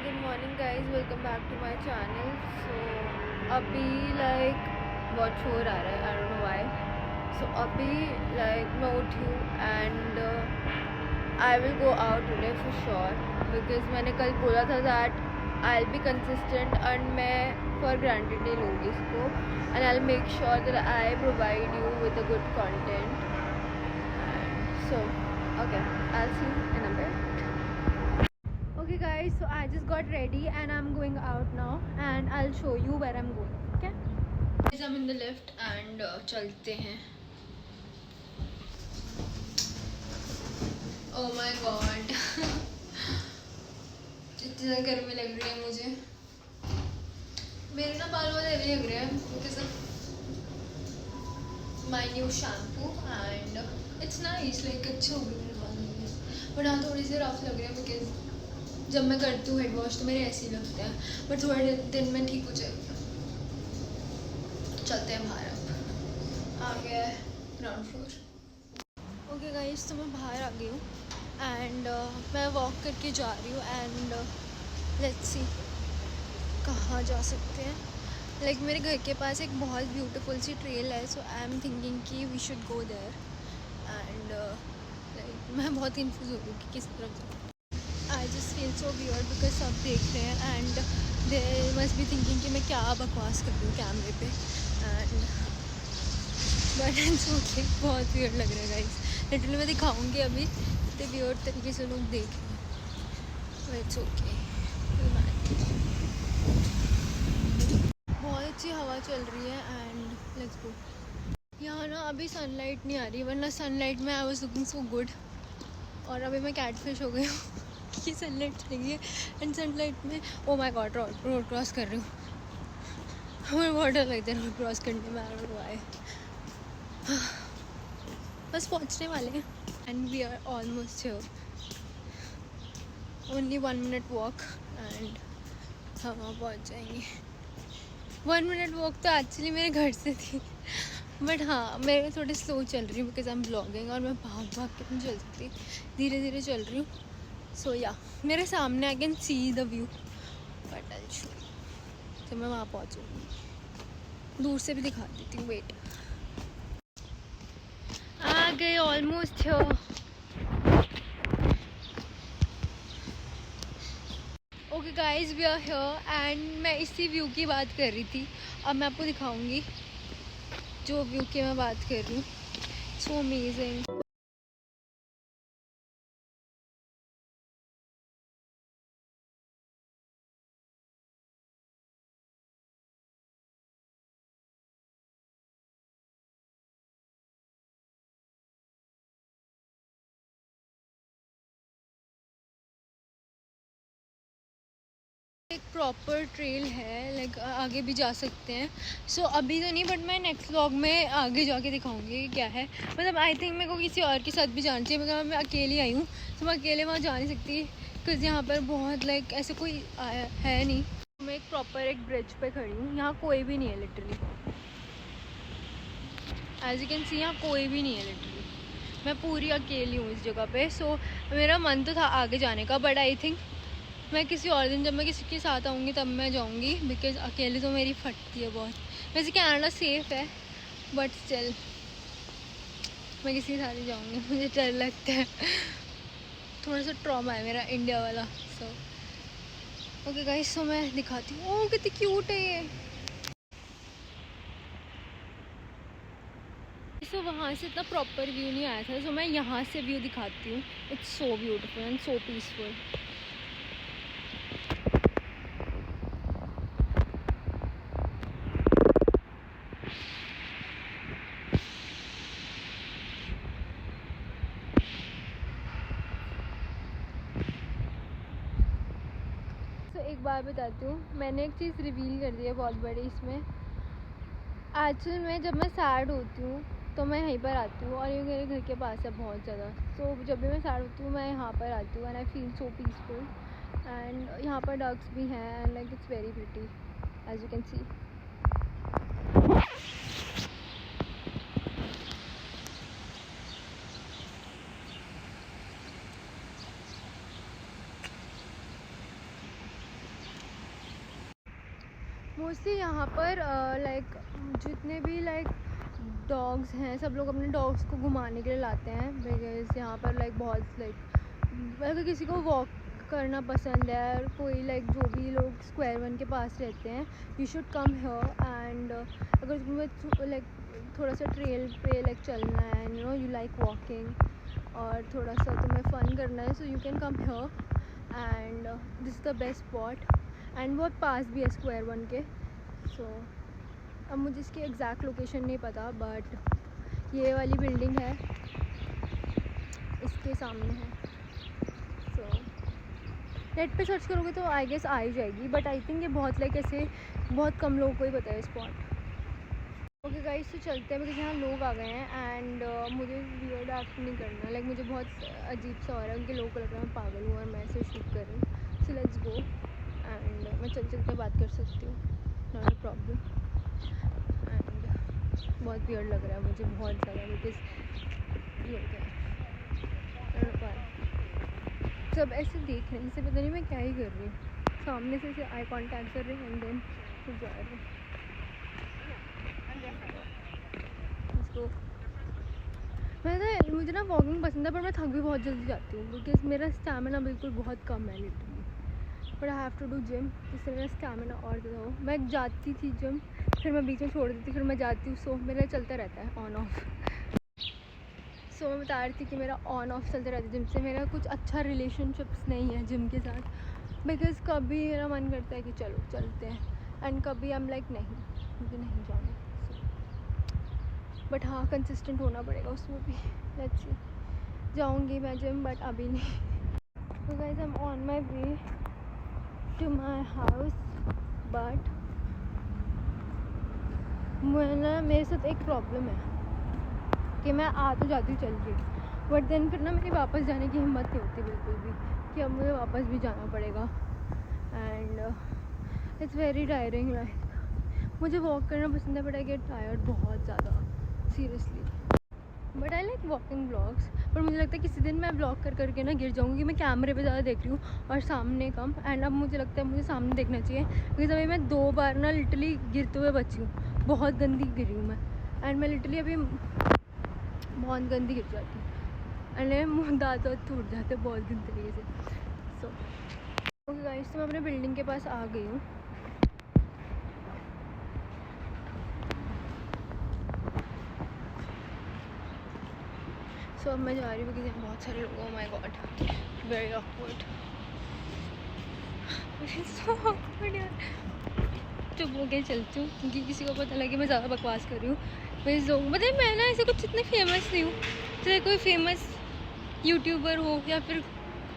Good morning guys, welcome back to my channel. So अभी बहुत शोर आ रहा है, I don't know why. So अभी मैं उठी हूँ and I will go out today for sure, because मैंने कल बोला था that I will be consistent and मैं फॉर ग्रांटेड नहीं लूँगी इसको, and I will make sure that I provide you with a good content. So okay, I will see you in a bit. Okay guys, so I just got ready and I'm going out now and I'll show you where I'm going. Okay guys, I'm in the lift and चलते हैं। Oh my god इतनी ज़्यादा गर्मी लग रही है मुझे। मेरे ना बाल बहुत हेवी लग रहे हैं because of my new shampoo and it's nice, like अच्छे हो गए मेरे बाल, बट हाँ थोड़ी सी रफ लग रहे हैं because जब मैं करती हूँ हेड वॉश तो मेरे ऐसे ही लगते हैं, बट थोड़े दिन में ठीक हो जाएगा। चलते हैं बाहर, अब आ गया है ग्राउंड फ्लोर। ओके गाइस, तो मैं बाहर आ गई हूँ एंड मैं वॉक करके जा रही हूँ एंड लेट्स सी कहाँ जा सकते हैं। मेरे घर के पास एक बहुत ब्यूटीफुल सी ट्रेल है, सो आई एम थिंकिंग कि we should go there and मैं बहुत कन्फ्यूज़ हो गई कि किस तरफ जाऊँ। I just feel so weird because सब देख रहे हैं and they must be thinking कि मैं क्या बकवास कर रही हूँ कैमरे पे, एंड बट इट्स ओके। बहुत वियर्ड लग रहा है गाइस, लिटरली मैं दिखाऊंगी अभी इतने वियर्ड तरीके से लोग देख रहे हैं, इट्स ओके। बहुत अच्छी हवा चल रही है एंड लेट्स गो। यहाँ ना अभी सनलाइट नहीं आ रही, वरना सनलाइट में I was looking so good, और अभी मैं कैटफिश हो गई हूँ कि सनलाइट चलेगी एंड सनलाइट में oh my God road cross कर रही हूँ। हमें बहुत डर लगता है रोड क्रॉस करने में, आई डोंट नो व्हाई। बस पहुँचने वाले हैं and we are almost here, only 1 minute walk and हम वहाँ पहुँच जाएंगे। 1 मिनट वॉक तो एक्चुअली मेरे घर से थी, बट हाँ मैं थोड़ी स्लो चल रही हूँ बिकॉज आई एम ब्लॉगिंग और मैं भाग भाग के नहीं चल सकती, धीरे धीरे चल रही हूँ। सो या मेरे सामने I can see the view, but I show you. तो मैं वहाँ पहुँचूँगी, दूर से भी दिखा देती हूँ। वेट, आ गए almost here. Okay guys, we are here and मैं इसी व्यू की बात कर रही थी, अब मैं आपको दिखाऊंगी जो व्यू की मैं बात कर रही हूँ। So amazing. एक प्रॉपर ट्रेल है, आगे भी जा सकते हैं। सो अभी तो नहीं, बट मैं नेक्स्ट व्लॉग में आगे जाके दिखाऊंगी क्या है। मतलब आई थिंक मेरे को किसी और के साथ भी जाना चाहिए, मैं अकेली आई हूँ तो मैं अकेले वहाँ जा नहीं सकती, बिकॉज यहाँ पर बहुत ऐसे कोई है नहीं। मैं एक ब्रिज पे खड़ी हूँ, यहाँ कोई भी नहीं है literally, as you can see यहाँ कोई भी नहीं है लिटरली। मैं पूरी अकेली हूँ इस जगह पे। सो मेरा मन तो था आगे जाने का, बट आई थिंक मैं किसी और दिन जब मैं किसी के साथ आऊँगी तब मैं जाऊँगी, बिकॉज अकेले तो मेरी फटती है बहुत। वैसे कनाडा सेफ़ है बट स्टिल मैं किसी के साथ ही जाऊँगी, मुझे डर लगता है, थोड़ा सा ट्रॉमा है मेरा इंडिया वाला। सो ओके गाइस, सो मैं दिखाती हूँ। ओह कितनी क्यूट है ये। सो वहाँ से इतना प्रॉपर व्यू नहीं आया था, सो मैं यहाँ से व्यू दिखाती हूँ। It's so beautiful and so peaceful. एक बार बताती हूँ, मैंने एक चीज़ रिवील कर दी है बहुत बड़ी इसमें। एक्चुअली में जब मैं सैड होती हूँ तो मैं यहीं पर आती हूँ, और ये मेरे घर के पास है बहुत ज़्यादा। सो जब भी मैं सैड होती हूँ मैं यहाँ पर आती हूँ and I feel so peaceful, and यहाँ पर डक्स भी हैं and it's very pretty as you can see. Mostly यहाँ पर लाइक जितने भी लाइक डॉग्स हैं सब लोग अपने डॉग्स को घुमाने के लिए लाते हैं, बिकॉज यहाँ पर लाइक बहुत लाइक अगर किसी को वॉक करना पसंद है और कोई लाइक जो भी लोग स्क्वायर 1 के पास रहते हैं, you should come here. And अगर तुम्हें लाइक थोड़ा सा ट्रेल पे लाइक चलना है, you know you like walking और थोड़ा सा तुम्हें फ़न करना है, so you can come here and this is the best spot. And बहुत पास भी है स्क्वायर 1 के। सो अब मुझे इसकी एग्जैक्ट लोकेशन नहीं पता, बट ये वाली बिल्डिंग है, इसके सामने है। सो नेट पे सर्च करोगे तो आई गेस आ ही जाएगी, बट आई थिंक ये बहुत लाइक ऐसे बहुत कम लोगों को ही पता है स्पॉट। ओके गाइस, तो चलते हैं बिकॉज यहाँ लोग आ गए हैं एंड मुझे वियर्ड एक्ट नहीं करना, लाइक मुझे बहुत अजीब सा हो रहा है, उनके लोग को लग रहा है मैं पागल हूँ और मैं ऐसे शूट कर रही हूँ। सो लेट्स गो एंड मैं चलते चलते बात कर सकती हूँ, नॉट अ प्रॉब्लम। एंड बहुत वियर्ड लग रहा है मुझे बहुत ज़्यादा, बिकॉज ये क्या सब ऐसे देख रहे हैं, जैसे पता नहीं मैं क्या ही कर रही हूँ, सामने से ऐसे आई कॉन्टैक्ट कर रहे हैं एंड देन जा रहे हैं। तो मुझे ना वॉकिंग पसंद है, पर मैं थक भी बहुत जल्दी जाती हूँ बिकॉज मेरा स्टैमिना बिल्कुल बहुत कम है literally, but I have to do gym, जिससे मेरा स्टैमिना और ज़्यादा हो। मैं जाती थी जिम, फिर मैं बीच में छोड़ देती, फिर मैं जाती हूँ, सो मेरा चलता रहता है ऑन ऑफ। सो मैं बता रही थी कि मेरा ऑन ऑफ चलता रहता है जिम से, मेरा कुछ अच्छा रिलेशनशिप्स नहीं है जिम के साथ, बिकॉज कभी मेरा मन करता है कि चलो चलते हैं एंड कभी आई एम लाइक नहीं मुझे नहीं जाना। बट हाँ, कंसिस्टेंट होना पड़ेगा उसमें भी। लेट्स सी, जाऊँगी मैं जिम बट अभी नहीं। तो guys I am on my way to my house, but मेरे साथ एक प्रॉब्लम है कि मैं आ तो जाती हूँ चल के, बट देन फिर ना मेरी वापस जाने की हिम्मत नहीं होती बिल्कुल भी कि अब मुझे वापस भी जाना पड़ेगा। And it's very tiring, like मुझे वॉक करना पसंद है बट आई गेट टायर्ड बहुत ज़्यादा seriously. But I like walking blogs, पर मुझे लगता है किसी दिन मैं ब्लॉग कर करके ना गिर जाऊँगी। मैं कैमरे पे ज़्यादा देख रही हूँ और सामने कम, एंड अब मुझे लगता है मुझे सामने देखना चाहिए, बिकॉज अभी मैं 2 बार ना लिटरली गिरते हुए बची हूँ, बहुत गंदी गिरी हूँ मैं। एंड मैं लिटरली अभी बहुत गंदी गिर जाती हूँ एंड मुँह दाँत टूट जाते हैं बहुत गंदी तरीके से। सो ओके गाइस, तो मैं अपने बिल्डिंग के पास आ गई हूँ। सो अब मैं जा रही हूँ क्योंकि यहाँ बहुत सारे लोग, oh my God very awkward, so awkward यार। चुप हो के चलती हूँ क्योंकि किसी को पता लगे मैं ज़्यादा बकवास कर रही हूँ। वैसे लोग मतलब मैं ना ऐसे कुछ इतनी फेमस नहीं हूँ, जैसे कोई फेमस यूट्यूबर हो या फिर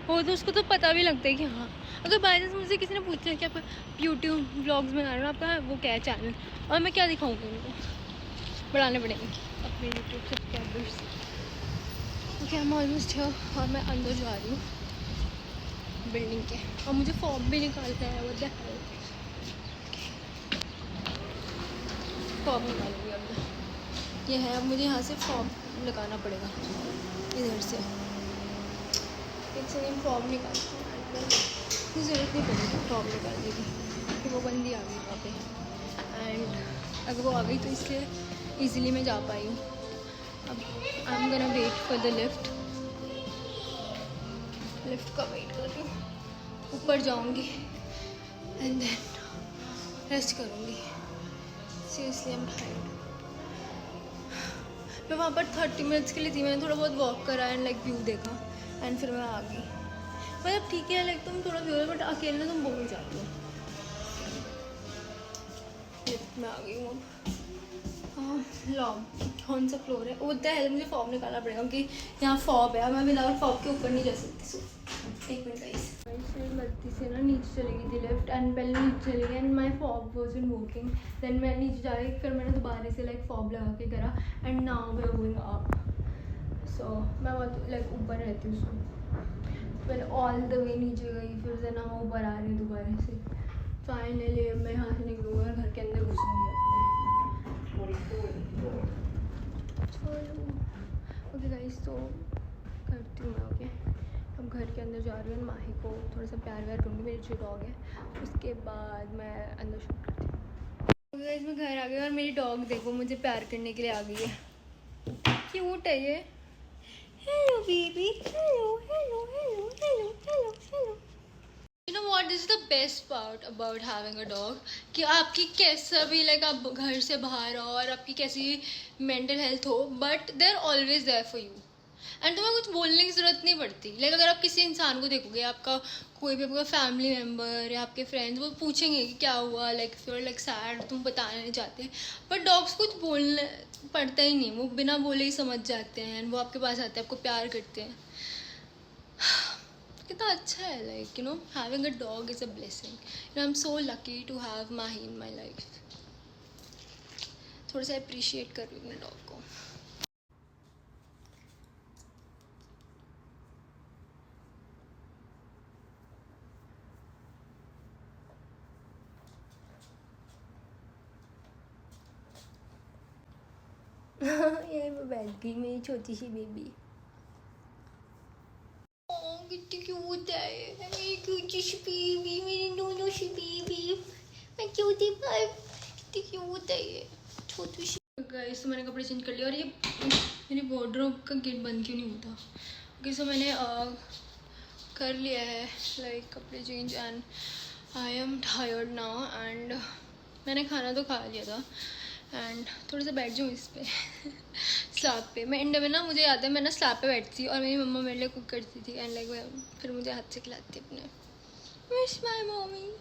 हो तो उसको तो पता भी लगता है कि हाँ, अगर बाई चांस मुझसे किसी ने पूछा है कि आप यूट्यूब ब्लॉग्स में आ रहे हो, आपका वो क्या है चैनल, और मैं क्या दिखाऊँगी उनको, बढ़ाने पड़ेंगे अपने यूट्यूब सब्सक्राइबर्स। ओके, मैं ऑलमोस्ट है और मैं अंदर जा रही हूँ बिल्डिंग के, और मुझे फॉर्म भी निकालना है, वो देखा फॉर्म निकालूंगी अब। ये है, अब मुझे यहाँ से फॉर्म लगाना पड़ेगा इधर से, एक सेकेंड फॉर्म निकालती हूँ, मुझे ज़रूरत नहीं पड़ेगी फॉर्म निकालने की क्योंकि वो बंदी आ गई वहाँ पे, एंड अगर वो आ गई तो इसलिए ईज़िली मैं जा पाई हूँ। अब I am gonna wait for the lift का वेट कर रही हूँ, ऊपर जाऊँगी एंड देन रेस्ट करूँगी। Seriously I am tired. मैं वहाँ पर 30 मिनट्स के लिए थी, मैंने थोड़ा बहुत वॉक करा एंड लाइक व्यू देखा एंड फिर मैं आ गई। मतलब ठीक है, लाइक तुम थोड़ा व्यू है बट अकेले तुम बोल जाती हो। लिफ्ट में आ गई हूँ अब। लॉब कौन सा फ्लोर है, उतना है मुझे फॉर्म निकालना पड़ेगा क्योंकि यहाँ फॉब है, मैं विदाउट फॉब के ऊपर नहीं जा सकती। सो एक मिनट गाइस, गलती से ना नीचे चली गई थी लिफ्ट एंड पहले नीचे चली गई and my fob was in working, then मैं नीचे जा रही, फिर मैंने दोबारा से लाइक फॉब लगा के करा and now we are going up. So मैं बहुत लाइक ऊपर रहती हूँ, सो पहले ऑल द वे नीचे गई, फिर से ना मैं ऊपर आ रही हूँ दोबारा से। फाइनली मैं यहाँ से निकलूँगा, घर के अंदर घुसूँगी अपने। ओके गाइस, तो करती हूँ मैं। ओके, अब घर के अंदर जा रही हूँ, माही को थोड़ा सा प्यार व्यार करूँगी, मेरी जो डॉग है, उसके बाद मैं अंदर शूट करती हूँ। गाइस मैं घर आ गई और मेरी डॉग देखो मुझे प्यार करने के लिए आ गई है. क्यूट है ये. Hello baby. Hello hello hello hello hello hello. You know what, this is the best part about having a dog कि आपकी कैसा भी लाइक आप घर से बाहर हो और आपकी कैसी मेंटल हेल्थ हो but they are always there for you and तुम्हें कुछ बोलने की ज़रूरत नहीं पड़ती. लाइक अगर आप किसी इंसान को देखोगे आपका कोई भी आपका फैमिली मेम्बर या आपके फ्रेंड्स वो पूछेंगे कि क्या हुआ लाइक फिर लाइक सैड तुम बताना नहीं चाहते बट डॉग्स कुछ बोलने पड़ता ही नहीं. वो बिना बोले ही समझ जाते हैं एंड वो आपके पास आते हैं आपको प्यार करते हैं. कितना अच्छा है like you know having a dog is a blessing. I am so lucky to have Mahi in my life. थोड़ा सा अप्रिशिएट कर रही हूँ अपने डॉग को. ये मैं बैठ गई मेरी छोटी सी बेबी. कितनी क्यूट है मेरी क्यूटी सी बेबी. मेरी दोनों सी बेबी मैं क्यूटी पर कितनी क्यूट है ये छोटी सी. गाइस तो मैंने कपड़े चेंज कर लिया और ये मेरी वार्डरोब का गेट बंद क्यों नहीं होता. ओके सो मैंने कर लिया है लाइक कपड़े change and I am tired now and मैंने खाना तो खा लिया था एंड थोड़ा सा बैठ जाऊँ इस पे स्लैब पे. मैं इंडिया में ना मुझे याद है मैं ना स्लैब पे बैठती थी और मेरी मम्मा मेरे लिए कुक करती थी एंड लाइक फिर मुझे हाथ से खिलाती अपने. Miss my mummy.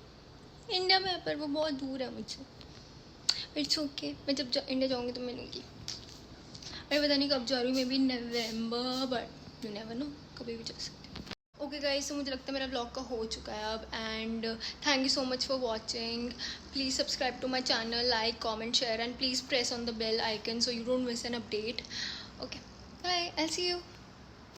इंडिया में पर वो बहुत दूर है मुझसे. इट्स ओके मैं जब इंडिया जाऊँगी तो मिलूँगी. अरे पता नहीं कब जा रही हूँ may be November but you never know कभी भी जा सकती. ओके गाइस तो मुझे लगता है मेरा ब्लॉग का हो चुका है अब and thank you so much for watching. Please subscribe to my channel like comment share and please press on the bell icon so you don't miss an update. Okay bye. I see you.